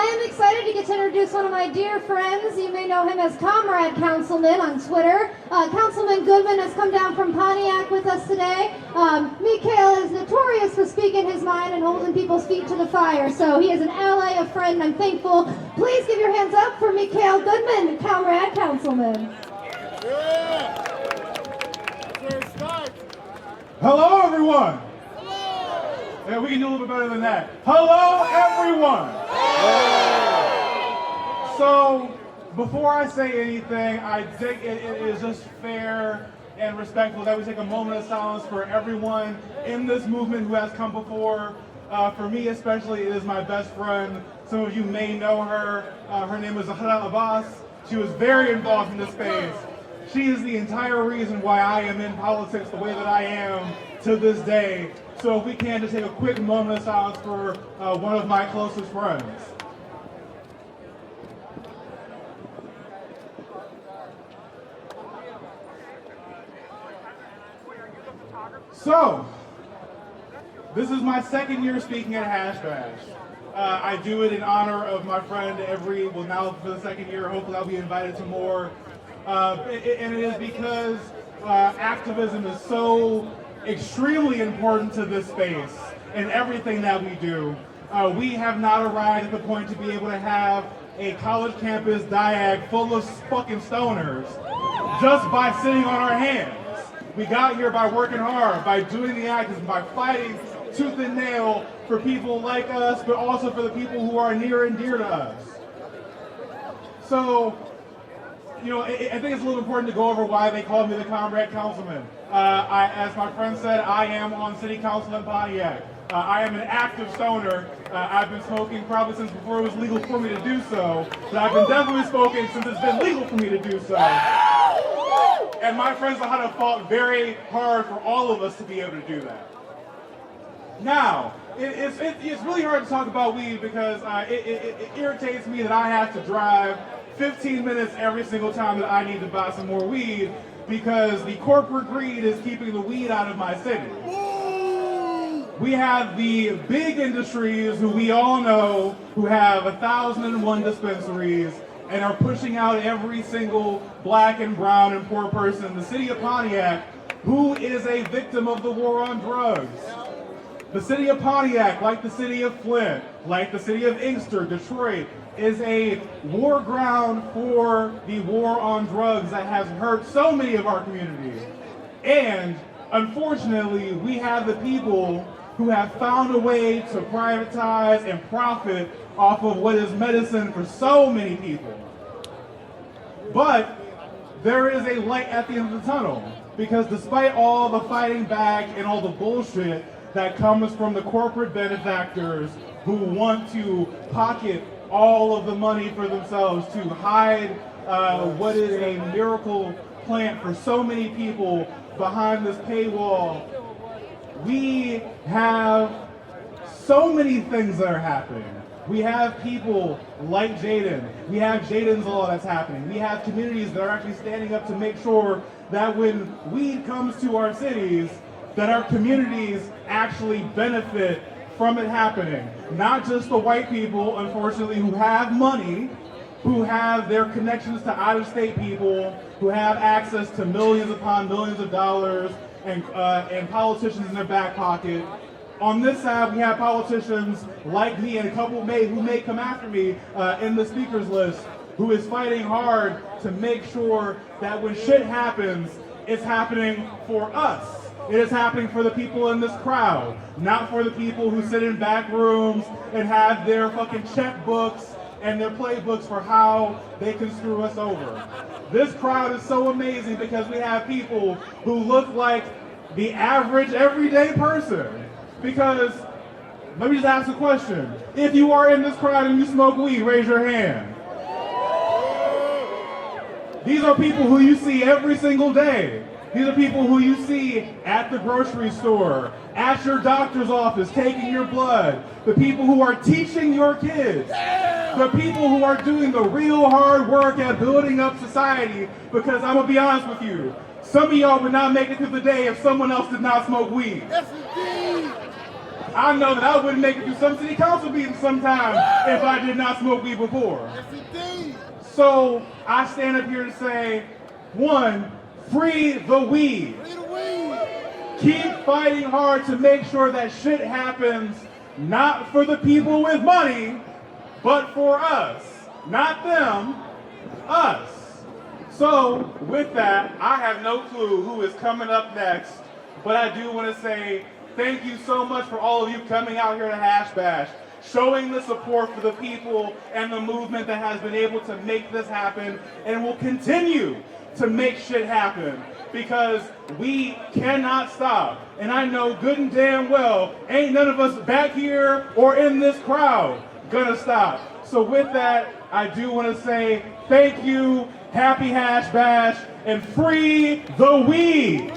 I am excited to get to introduce one of my dear friends. You may know him as Comrade Councilman on Twitter. Councilman Goodman has come down from Pontiac with us today. Mikal is notorious for speaking his mind and holding people's feet to the fire, so he is an ally, a friend, and I'm thankful. Please give your hands up for Mikal Goodman, Comrade Councilman. Yeah. Hello, everyone. Hello. Yeah, we can do a little bit better than that. Hello, everyone. Hello. So, before I say anything, I think it is just fair and respectful that we take a moment of silence for everyone in this movement who has come before. For me especially, it is my best friend. Some of you may know her. Her name is Zahra Abbas. She was very involved in this space. She is the entire reason why I am in politics the way that I am to this day. So if we can just take a quick moment of silence for one of my closest friends. So, this is my second year speaking at Hash Bash. I do it in honor of my friend now for the second year, hopefully I'll be invited to more. And it is because activism is so extremely important to this space and everything that we do. We have not arrived at the point to be able to have a college campus Diag full of fucking stoners just by sitting on our hands. We got here by working hard, by doing the activism, by fighting tooth and nail for people like us, but also for the people who are near and dear to us. So, you know, I think it's a little important to go over why they call me the Comrade Councilman. As my friend said, I am on City Council in Pontiac. I am an active stoner. I've been smoking probably since before it was legal for me to do so, but I've been definitely smoking since it's been legal for me to do so. And my friends know how to fought very hard for all of us to be able to do that. Now, it's really hard to talk about weed because it irritates me that I have to drive 15 minutes every single time that I need to buy some more weed because the corporate greed is keeping the weed out of my city. We have the big industries who we all know who have 1,001 dispensaries and are pushing out every single black and brown and poor person in the city of Pontiac who is a victim of the war on drugs. The city of Pontiac, like the city of Flint, like the city of Inkster, Detroit, is a war ground for the war on drugs that has hurt so many of our communities. And unfortunately, we have the people who have found a way to privatize and profit off of what is medicine for so many people. But there is a light at the end of the tunnel, because despite all the fighting back and all the bullshit that comes from the corporate benefactors who want to pocket all of the money for themselves to hide what is a miracle plant for so many people behind this paywall, we have so many things that are happening. We have people like Jaden. We have Jaden's Law that's happening. We have communities that are actually standing up to make sure that when weed comes to our cities, that our communities actually benefit from it happening. Not just the white people, unfortunately, who have money, who have their connections to out-of-state people, who have access to millions upon millions of dollars, and politicians in their back pocket. On this side, we have politicians like me and a couple who may come after me in the speakers list, who is fighting hard to make sure that when shit happens, it's happening for us. It is happening for the people in this crowd, not for the people who sit in back rooms and have their fucking checkbooks and their playbooks for how they can screw us over. This crowd is so amazing because we have people who look like the average everyday person. Because, let me just ask a question. If you are in this crowd and you smoke weed, raise your hand. These are people who you see every single day. These are people who you see at the grocery store, at your doctor's office, taking your blood. The people who are teaching your kids. The people who are doing the real hard work at building up society. Because I'm going to be honest with you, some of y'all would not make it through the day if someone else did not smoke weed. Yes, indeed. I know that I wouldn't make it through some city council meetings sometime if I did not smoke weed before. So I stand up here to say, one, free the weed. Keep fighting hard to make sure that shit happens, not for the people with money, but for us. Not them, us. So with that, I have no clue who is coming up next, but I do want to say thank you so much for all of you coming out here to Hash Bash, showing the support for the people and the movement that has been able to make this happen and will continue to make shit happen, because we cannot stop. And I know good and damn well ain't none of us back here or in this crowd gonna stop. So with that, I do want to say thank you, happy Hash Bash, and free the weed.